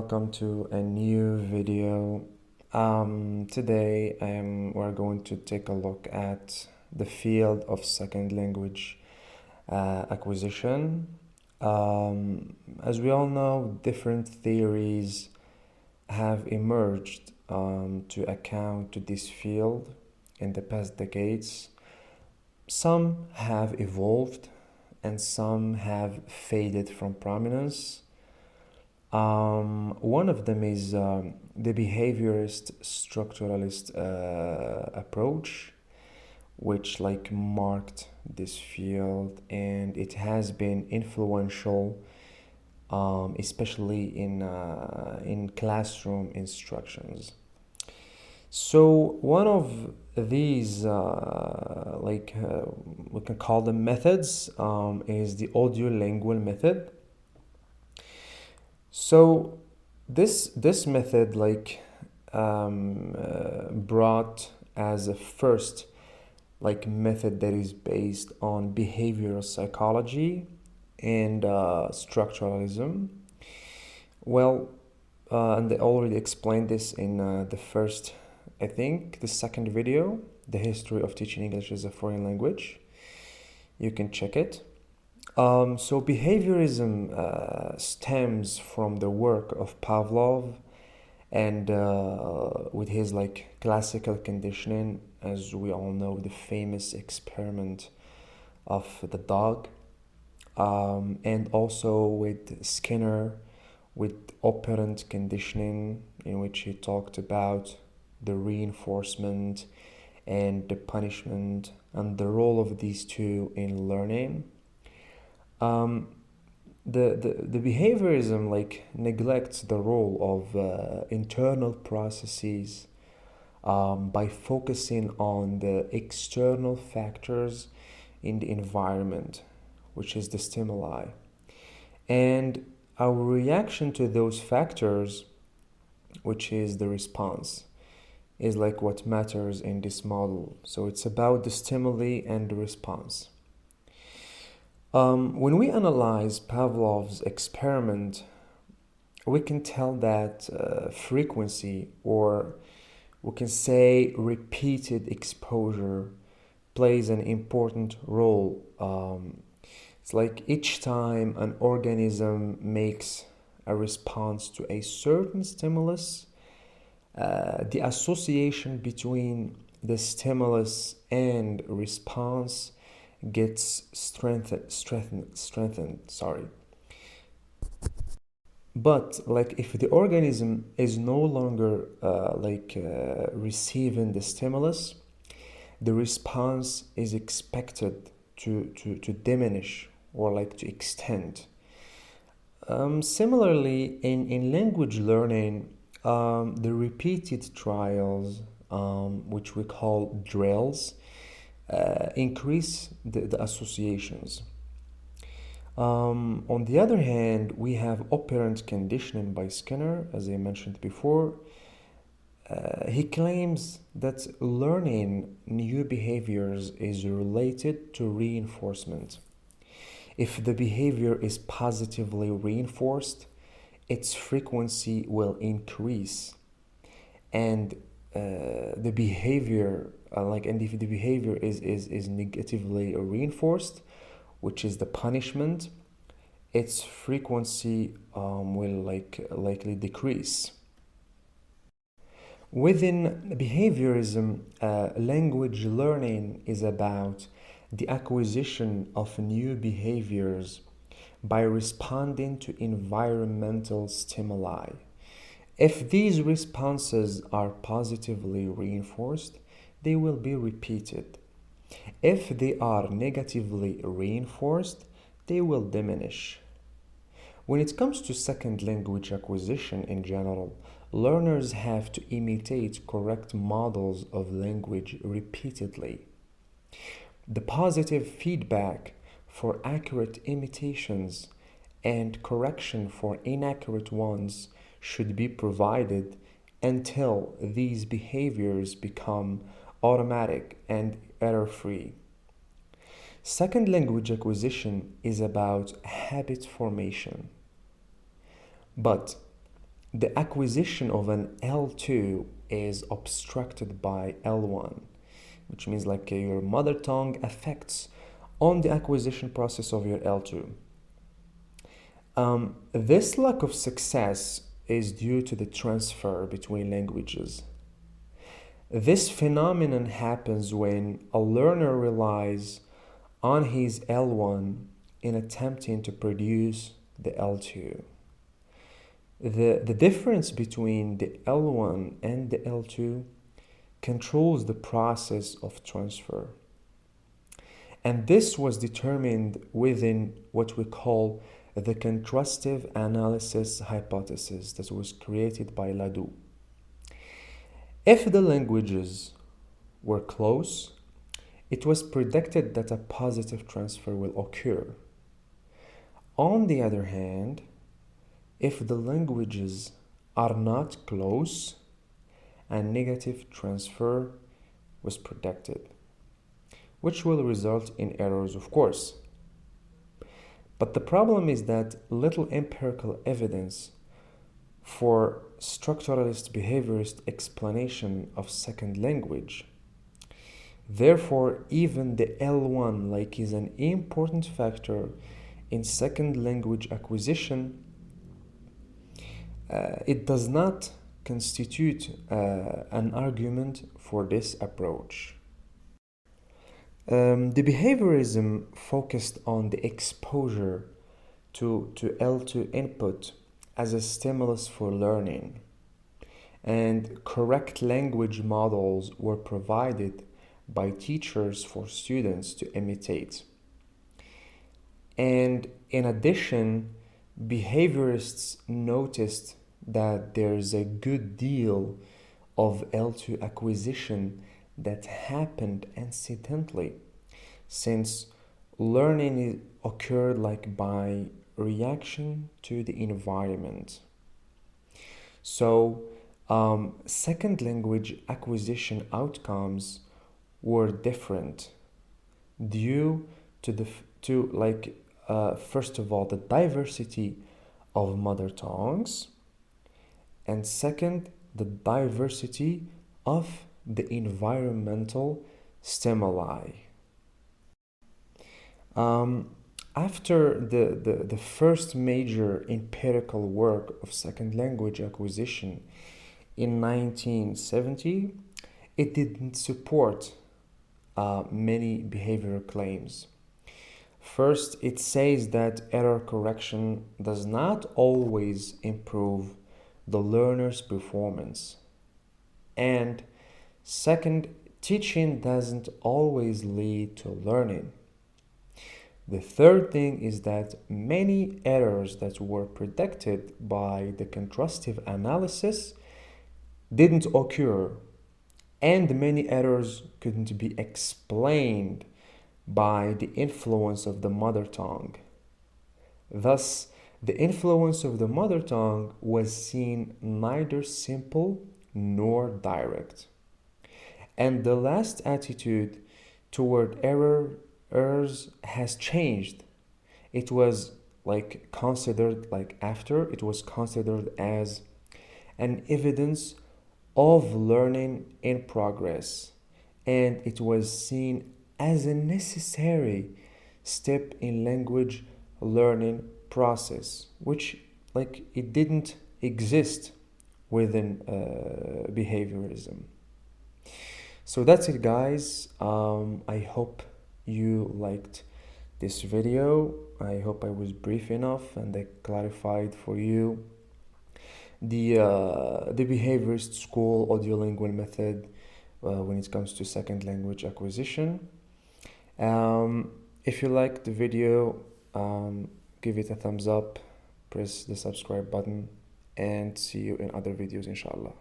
welcome to a new video. Today we're going to take a look at the field of second language acquisition. As we all know, different theories have emerged to account to this field in the past decades. Some have evolved and some have faded from prominence. One of them is the behaviorist structuralist approach, which marked this field, and it has been influential, especially in classroom instructions. So one of these, we can call them methods, is the audio-lingual method. So this method brought as a first method that is based on behavioral psychology and structuralism. Well, and I already explained this in the second video, the history of teaching English as a foreign language. You can check it. So behaviorism stems from the work of Pavlov and with his classical conditioning, as we all know, the famous experiment of the dog, and also with Skinner, with operant conditioning, in which he talked about the reinforcement and the punishment and the role of these two in learning. The behaviorism neglects the role of internal processes by focusing on the external factors in the environment, which is the stimuli, and our reaction to those factors, which is the response, is what matters in this model. So it's about the stimuli and the response. When we analyze Pavlov's experiment, we can tell that frequency, or we can say repeated exposure, plays an important role. It's each time an organism makes a response to a certain stimulus, the association between the stimulus and response gets strengthened. But if the organism is no longer receiving the stimulus, the response is expected to diminish or to extend. Similarly, in language learning, the repeated trials, which we call drills, increase the associations. On the other hand, we have operant conditioning by Skinner, as I mentioned before. He claims that learning new behaviors is related to reinforcement. If the behavior is positively reinforced, its frequency will increase, and the behavior and if the behavior is negatively reinforced, which is the punishment, its frequency will likely decrease. Within behaviorism, language learning is about the acquisition of new behaviors by responding to environmental stimuli. If these responses are positively reinforced, they will be repeated. If they are negatively reinforced, they will diminish. When it comes to second language acquisition in general, learners have to imitate correct models of language repeatedly. The positive feedback for accurate imitations and correction for inaccurate ones should be provided until these behaviors become automatic and error-free. Second language acquisition is about habit formation. But the acquisition of an L2 is obstructed by L1, which means like your mother tongue affects on the acquisition process of your L2. This lack of success is due to the transfer between languages. This phenomenon happens when a learner relies on his L1 in attempting to produce the L2. The difference between the L1 and the L2 controls the process of transfer. And this was determined within what we call the contrastive analysis hypothesis that was created by Ledoux. If the languages were close, it was predicted that a positive transfer will occur. On the other hand, if the languages are not close, a negative transfer was predicted, which will result in errors, of course. But the problem is that little empirical evidence for structuralist behaviorist explanation of second language. Therefore, even the L1 is an important factor in second language acquisition. It does not constitute an argument for this approach. The behaviorism focused on the exposure to L2 input as a stimulus for learning, and correct language models were provided by teachers for students to imitate. And in addition, behaviorists noticed that there's a good deal of L2 acquisition that happened incidentally, since learning occurred by reaction to the environment. So second language acquisition outcomes were different due to first of all the diversity of mother tongues, and second the diversity of the environmental stimuli. After the first major empirical work of second language acquisition in 1970, it didn't support many behavioral claims. First, it says that error correction does not always improve the learner's performance. And second, teaching doesn't always lead to learning. The third thing is that many errors that were predicted by the contrastive analysis didn't occur, and many errors couldn't be explained by the influence of the mother tongue. Thus, the influence of the mother tongue was seen neither simple nor direct. And the last attitude toward errors has changed. It was considered as an evidence of learning in progress, and it was seen as a necessary step in language learning process, which it didn't exist within behaviorism. So that's it, guys. I hope you liked this video. I hope I was brief enough and I clarified for you the behaviorist school audiolingual method when it comes to second language acquisition. If you liked the video, give it a thumbs up, press the subscribe button, and see you in other videos, inshallah.